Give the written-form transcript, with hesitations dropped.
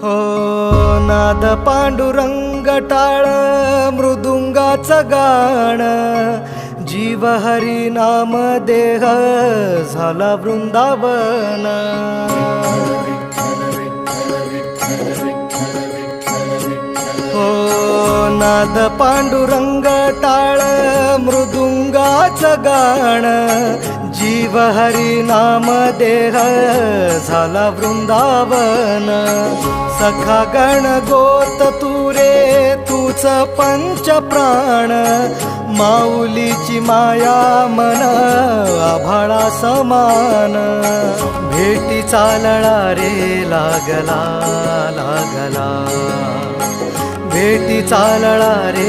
हो नाद पांडुरंग टाळ मृदुंगाचं गाण जीव हरी नाम देह झाला वृंदावन हो नाद पांडुरंग टाळ मृदुंगाचं गाण जीव हरी नाम देह झाला वृंदावन सखा गण गोत तुरे तूच पंच प्राण माऊलीची माया मन आभाळा समान भेटी चालळा रे लागला लागला भेटी चालळा रे